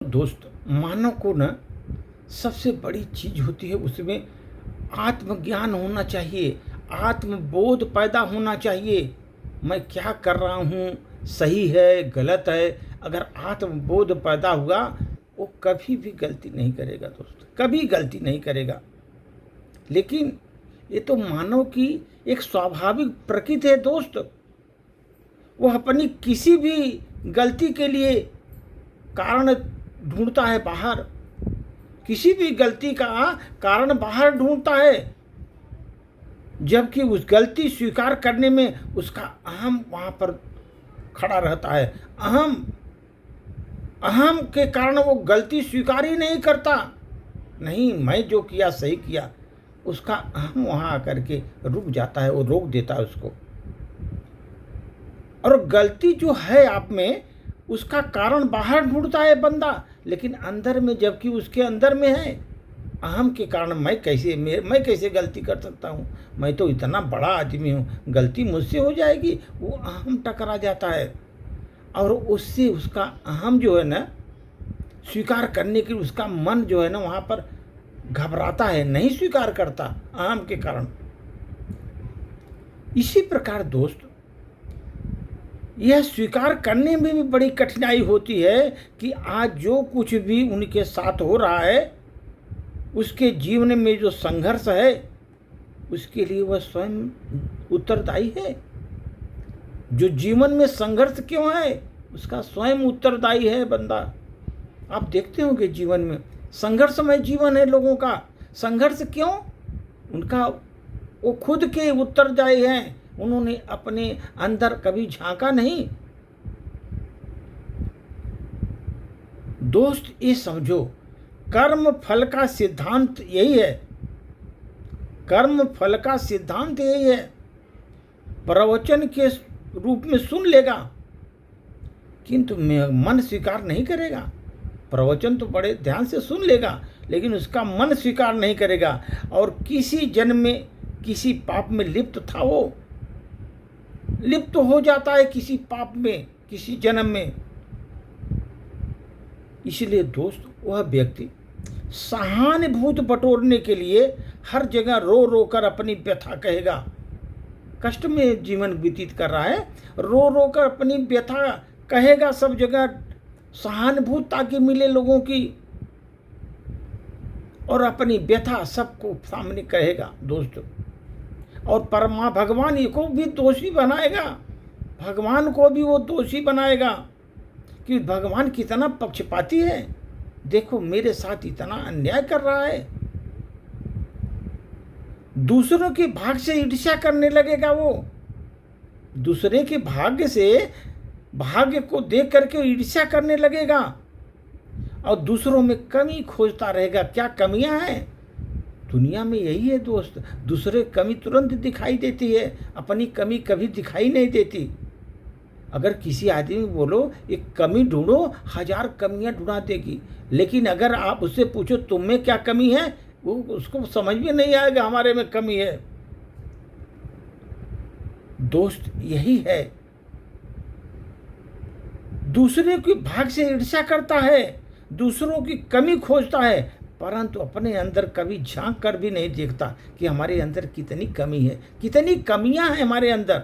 दोस्त, मानव को ना सबसे बड़ी चीज होती है, उसमें आत्मज्ञान होना चाहिए, आत्मबोध पैदा होना चाहिए। मैं क्या कर रहा हूँ, सही है गलत है। अगर आत्मबोध पैदा हुआ, वो कभी भी गलती नहीं करेगा दोस्त, कभी गलती नहीं करेगा। लेकिन ये तो मानव की एक स्वाभाविक प्रकृति है दोस्त। वो अपनी किसी भी गलती के लिए कारण ढूंढता है बाहर, किसी भी गलती का कारण बाहर ढूंढता है, जबकि उस गलती स्वीकार करने में उसका अहम वहाँ पर खड़ा रहता है। अहम अहम के कारण वो गलती स्वीकार ही नहीं करता। नहीं, मैं जो किया सही किया, उसका अहम वहाँ आकर के रुक जाता है, वो रोक देता है उसको। और गलती जो है आप में, उसका कारण बाहर ढूंढता है बंदा, लेकिन अंदर में, जबकि उसके अंदर में है अहम के कारण, मैं कैसे गलती कर सकता हूँ, मैं तो इतना बड़ा आदमी हूँ, गलती मुझसे हो जाएगी। वो अहम टकरा जाता है और उससे उसका अहम जो है ना, स्वीकार करने के लिए उसका मन जो है ना वहाँ पर घबराता है, नहीं स्वीकार करता अहम के कारण। इसी प्रकार दोस्त, यह स्वीकार करने में भी बड़ी कठिनाई होती है कि आज जो कुछ भी उनके साथ हो रहा है, उसके जीवन में जो संघर्ष है, उसके लिए वह स्वयं उत्तरदायी है। जो जीवन में संघर्ष क्यों है, उसका स्वयं उत्तरदायी है बंदा। आप देखते होंगे जीवन में संघर्षमय जीवन है लोगों का। संघर्ष क्यों? उनका वो खुद के उत्तरदायी हैं। उन्होंने अपने अंदर कभी झांका नहीं। दोस्त, ये समझो, कर्म फल का सिद्धांत यही है। कर्म फल का सिद्धांत यही है। प्रवचन के रूप में सुन लेगा, किंतु मन स्वीकार नहीं करेगा। प्रवचन तो बड़े ध्यान से सुन लेगा, लेकिन उसका मन स्वीकार नहीं करेगा। और किसी जन्म में किसी पाप में लिप्त था, वो लिप्त हो जाता है किसी पाप में, किसी जन्म में। इसलिए दोस्त, वह व्यक्ति सहानुभूति बटोरने के लिए हर जगह रो रो कर अपनी व्यथा कहेगा। कष्ट में जीवन व्यतीत कर रहा है, रो रो कर अपनी व्यथा कहेगा सब जगह, सहानुभूति ताकि मिले लोगों की, और अपनी व्यथा सबको सामने कहेगा दोस्त। और भगवान को भी दोषी बनाएगा, भगवान को भी वो दोषी बनाएगा कि भगवान कितना पक्षपाती है, देखो मेरे साथ इतना अन्याय कर रहा है। दूसरों के भाग्य से ईर्ष्या करने लगेगा वो, दूसरे के भाग्य को देख करके ईर्ष्या करने लगेगा, और दूसरों में कमी खोजता रहेगा। क्या कमियां हैं दुनिया में? यही है दोस्त, दूसरे कमी तुरंत दिखाई देती है, अपनी कमी कभी दिखाई नहीं देती। अगर किसी आदमी को बोलो एक कमी ढूंढो, 1000 कमियां ढूंढा देगी, लेकिन अगर आप उससे पूछो तुम में क्या कमी है, वो उसको समझ में नहीं आएगा हमारे में कमी है। दोस्त, यही है, दूसरे के भाग्य से ईर्ष्या करता है, दूसरों की कमी खोजता है, परंतु अपने अंदर कभी झांक कर भी नहीं देखता कि हमारे अंदर कितनी कमी है, कितनी कमियां हैं हमारे अंदर।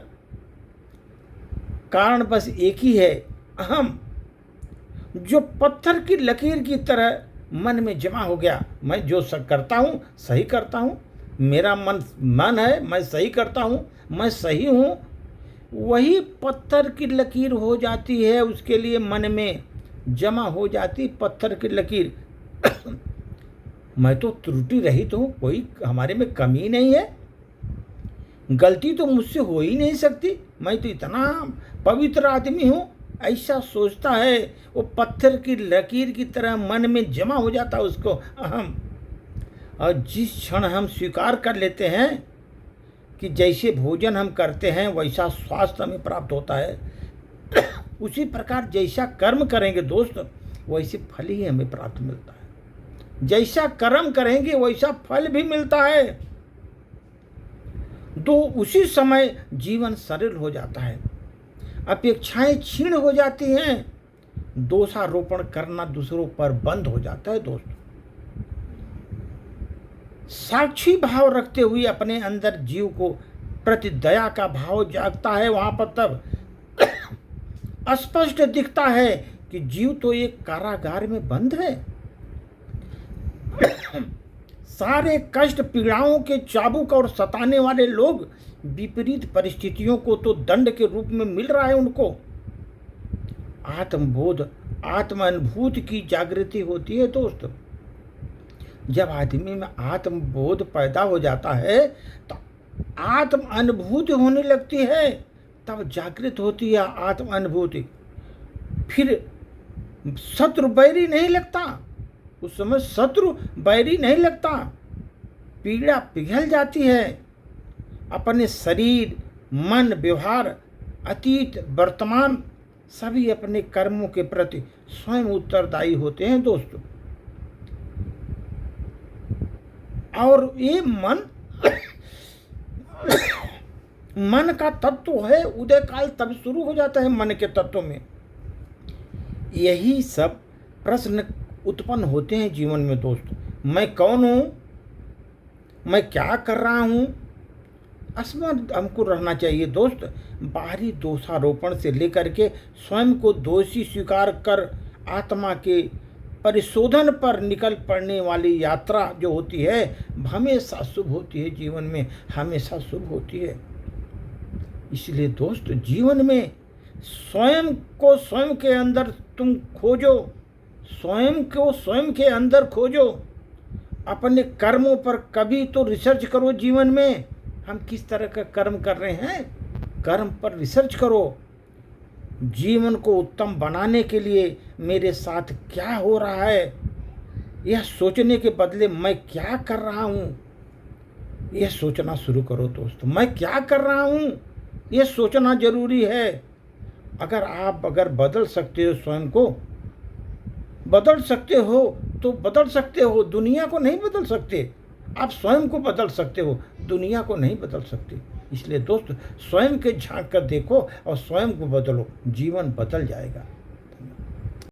कारण बस एक ही है, अहम, जो पत्थर की लकीर की तरह मन में जमा हो गया। मैं जो करता हूँ सही करता हूँ, मेरा मन है, मैं सही करता हूँ, मैं सही हूँ, वही पत्थर की लकीर हो जाती है, उसके लिए मन में जमा हो जाती पत्थर की लकीर। मैं तो त्रुटि रहित हूँ, कोई हमारे में कमी नहीं है, गलती तो मुझसे हो ही नहीं सकती, मैं तो इतना पवित्र आदमी हूँ, ऐसा सोचता है। वो पत्थर की लकीर की तरह मन में जमा हो जाता है उसको अहम। और जिस क्षण हम स्वीकार कर लेते हैं कि जैसे भोजन हम करते हैं वैसा स्वास्थ्य हमें प्राप्त होता है, उसी प्रकार जैसा कर्म करेंगे दोस्त, वैसे फल ही हमें प्राप्त मिलता है। जैसा कर्म करेंगे वैसा फल भी मिलता है। तो उसी समय जीवन सरल हो जाता है, अपेक्षाएं क्षीण हो जाती हैं, दोषारोपण करना दूसरों पर बंद हो जाता है दोस्त। साक्षी भाव रखते हुए अपने अंदर जीव को प्रति दया का भाव जागता है, वहां पर तब स्पष्ट दिखता है कि जीव तो एक कारागार में बंद है। सारे कष्ट पीड़ाओं के चाबुक और सताने वाले लोग विपरीत परिस्थितियों को तो दंड के रूप में मिल रहा है उनको। आत्मबोध आत्म अनुभूति की जागृति होती है दोस्त। जब आदमी में आत्मबोध पैदा हो जाता है तो आत्म अनुभूति होने लगती है, तब जागृत होती है आत्म अनुभूति। फिर शत्रु बैरी नहीं लगता, उस समय शत्रु बैरी नहीं लगता। पीड़ा पिघल जाती है। अपने शरीर, मन, व्यवहार, अतीत, वर्तमान सभी अपने कर्मों के प्रति स्वयं उत्तरदायी होते हैं दोस्तों। और ये मन का तत्व है, उदय काल तब शुरू हो जाता है मन के तत्व में। यही सब प्रश्न उत्पन्न होते हैं जीवन में दोस्त। मैं कौन हूँ, मैं क्या कर रहा हूँ, स्मरण हमको रहना चाहिए दोस्त। बाहरी दोषारोपण से लेकर के स्वयं को दोषी स्वीकार कर आत्मा के परिशोधन पर निकल पड़ने वाली यात्रा जो होती है हमेशा शुभ होती है, जीवन में हमेशा शुभ होती है। इसलिए दोस्त जीवन में स्वयं को स्वयं के अंदर तुम खोजो, स्वयं को स्वयं के अंदर खोजो। अपने कर्मों पर कभी तो रिसर्च करो, जीवन में हम किस तरह का कर्म कर रहे हैं, कर्म पर रिसर्च करो। जीवन को उत्तम बनाने के लिए मेरे साथ क्या हो रहा है, यह सोचने के बदले मैं क्या कर रहा हूँ, यह सोचना शुरू करो दोस्तों। मैं क्या कर रहा हूँ यह सोचना जरूरी है। अगर बदल सकते हो, स्वयं को बदल सकते हो तो बदल सकते हो। दुनिया को नहीं बदल सकते, आप स्वयं को बदल सकते हो, दुनिया को नहीं बदल सकते। इसलिए दोस्त स्वयं के झांक कर देखो और स्वयं को बदलो, जीवन बदल जाएगा।